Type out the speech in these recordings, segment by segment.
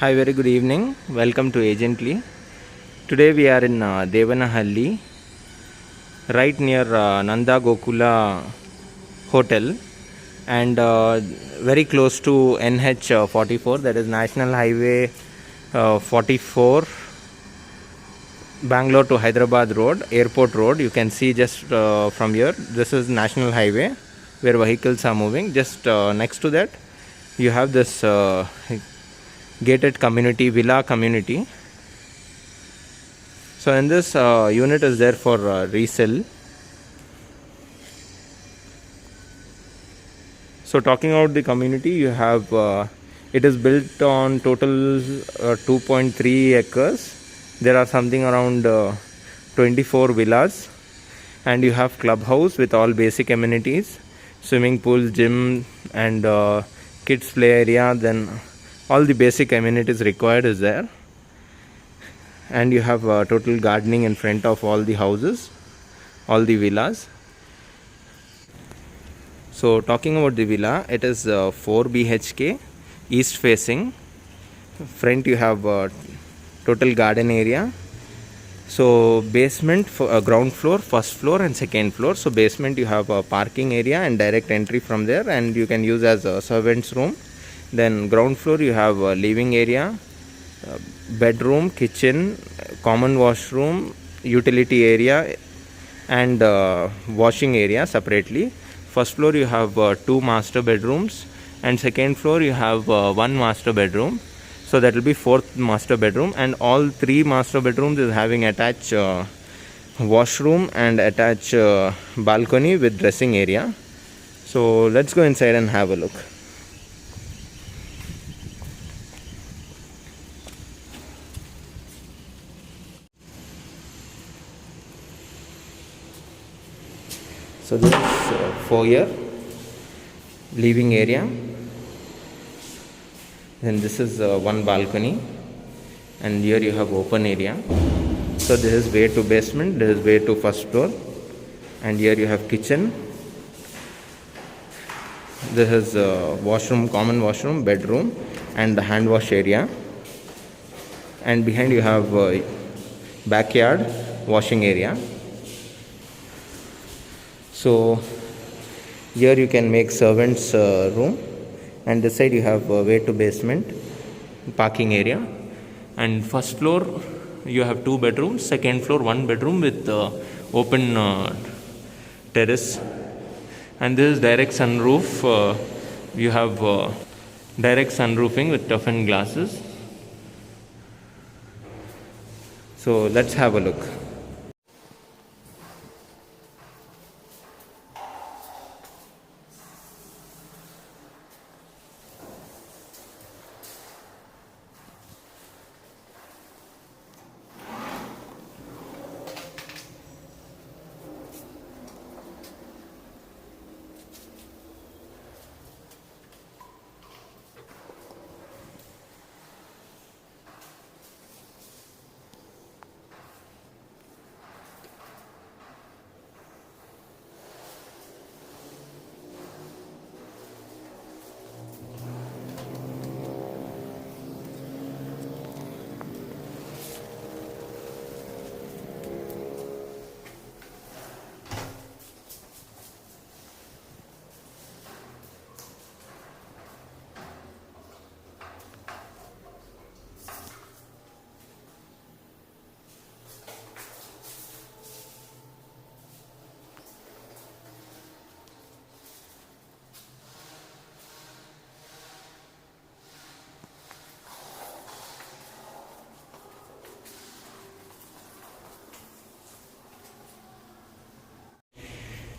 Hi, very good evening. Welcome to Agently. Today we are in Devanahalli, right near Nanda Gokula Hotel, and very close to NH 44, that is National Highway 44, Bangalore to Hyderabad Road, Airport Road. You can see just from here, this is National Highway where vehicles are moving. Just next to that, you have this gated community, villa community. So in this unit is there for resale. So talking about the community, you have it is built on total 2.3 acres. There are something around 24 villas, and you have clubhouse with all basic amenities, swimming pool, gym, and kids play area. Then all the basic amenities required is there, and you have total gardening in front of all the houses, all the villas. So talking about the villa, it is 4 BHK, east facing. Front you have total garden area. So basement, ground floor, first floor and second floor. So basement you have a parking area and direct entry from there, and you can use as a servant's room. Then ground floor you have a living area, bedroom, kitchen, common washroom, utility area, and washing area separately. First floor you have 2 master bedrooms, and second floor you have 1 master bedroom. So that will be 4th master bedroom, and all 3 master bedrooms is having attached washroom and attached balcony with dressing area. So let's go inside and have a look. So this is foyer, living area. Then this is one balcony, and here you have open area. So this is way to basement, this is way to first floor, and here you have kitchen. This is washroom, common washroom, bedroom, and the hand wash area. And behind you have backyard, washing area. So here you can make servants room, and this side you have way to basement, parking area. And first floor you have 2 bedrooms, second floor 1 bedroom with open terrace, and this is direct sunroof. You have direct sunroofing with toughened glasses. So let's have a look.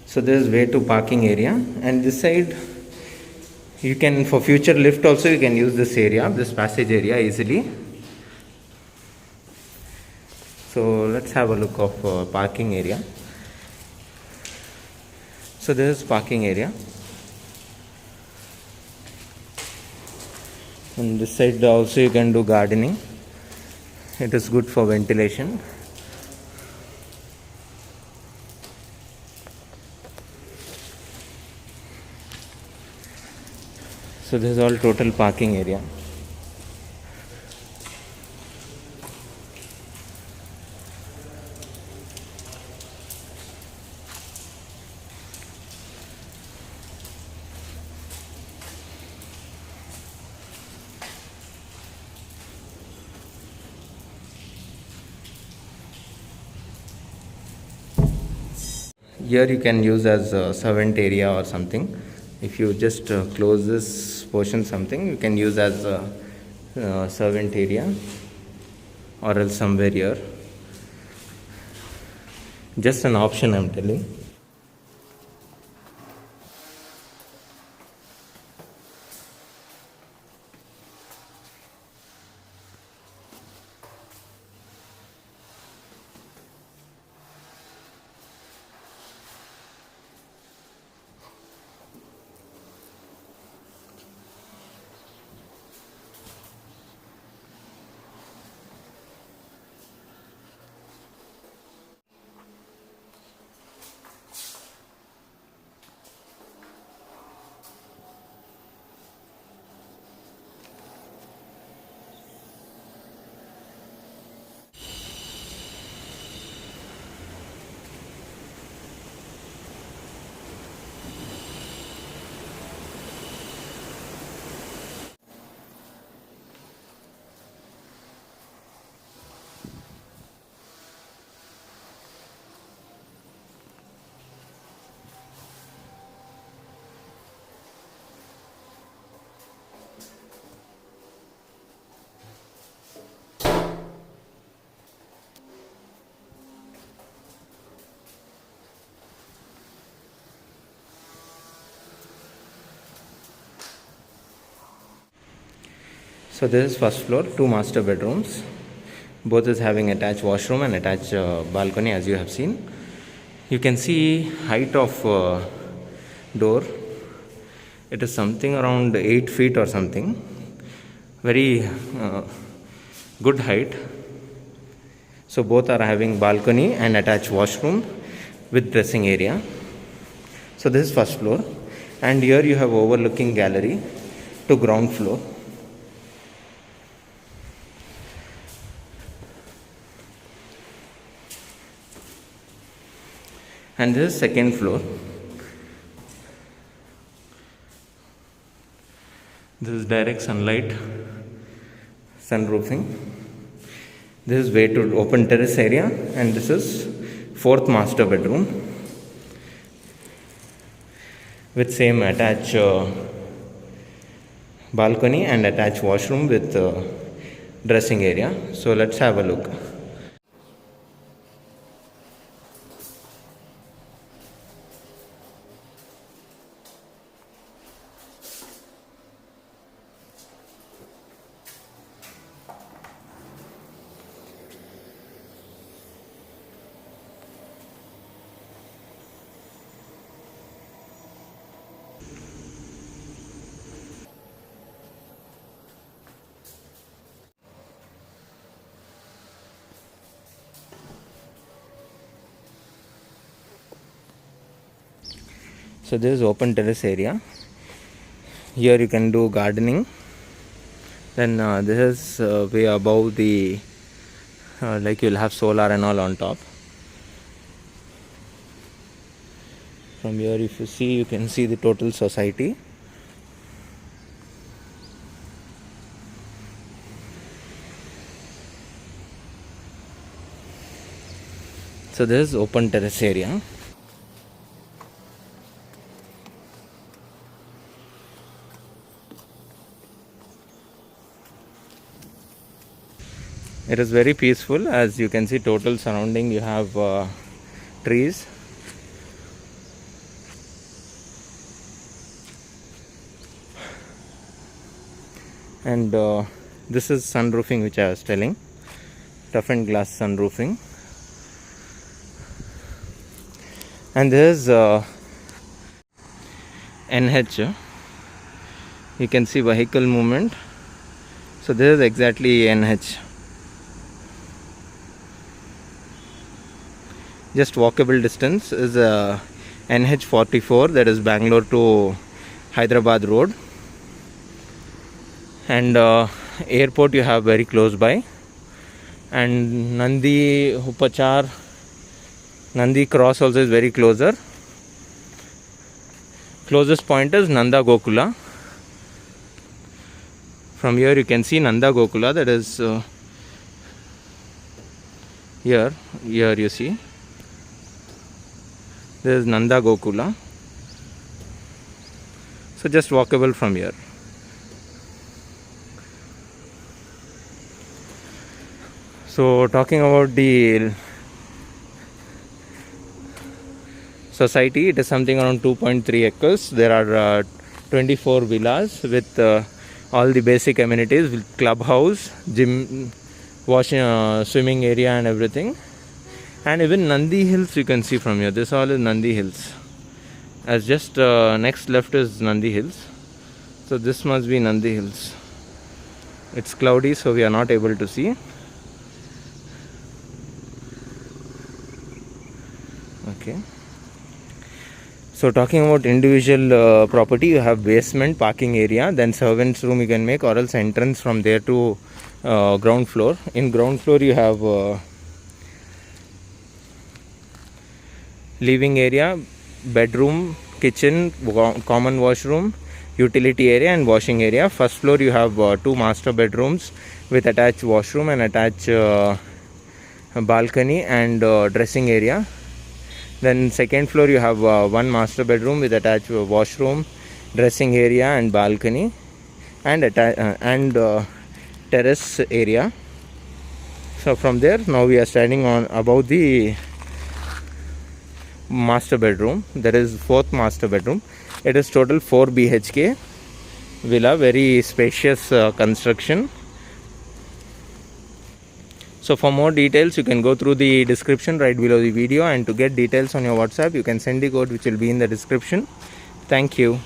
So this is way to parking area, and this side you can, for future lift also, you can use this area, this passage area easily. So let's have a look of parking area. So this is parking area, and this side also you can do gardening. It is good for ventilation. So this is all total parking area. here you can use as a servant area or something. If you just close this portion something, you can use as a servant area or else somewhere here. Just an option I'm telling. So this is first floor, 2 master bedrooms. Both is having attached washroom and attached balcony, as you have seen. You can see height of door. It is something around 8 feet or something. Very good height. So both are having balcony and attached washroom with dressing area. So this is first floor, and here you have overlooking gallery to ground floor. And this is second floor. This is direct sunlight, sunroofing. This is way to open terrace area, and this is fourth master bedroom with same attached balcony and attached washroom with dressing area. So let's have a look. So this is open terrace area. Here you can do gardening. Then this is way above the like you'll have solar and all on top. From here, if you see, you can see the total society. So this is open terrace area. It is very peaceful. As you can see, total surrounding you have trees. And this is sunroofing, which I was telling, toughened glass sunroofing. And this is NH. You can see vehicle movement. So this is exactly NH. Just walkable distance is NH 44, that is Bangalore to Hyderabad road. And airport you have very close by. And Nandi Upachar, Nandi Cross also is very closer. Closest point is Nanda Gokula. From here you can see Nanda Gokula, that is here you see. This is Nanda Gokula. So just walkable from here. So talking about the society, it is something around 2.3 acres. There are 24 villas with all the basic amenities, with clubhouse, gym, washing, swimming area and everything. And even Nandi Hills you can see from here. This all is Nandi Hills. As just next left is Nandi Hills. So this must be Nandi Hills. It's cloudy, so we are not able to see. Okay. So talking about individual property, you have basement, parking area, then servants room you can make, or else entrance from there to ground floor. In ground floor you have living area, bedroom, kitchen, common washroom, utility area and washing area. First floor you have 2 master bedrooms with attached washroom and attached balcony and dressing area. Then second floor you have 1 master bedroom with attached washroom, dressing area and balcony and terrace area. So from there now we are standing on above the master bedroom. There is 4th master bedroom. It is total 4 BHK villa, very spacious construction. So for more details you can go through the description right below the video, and to get details on your WhatsApp you can send the code which will be in the description. Thank you.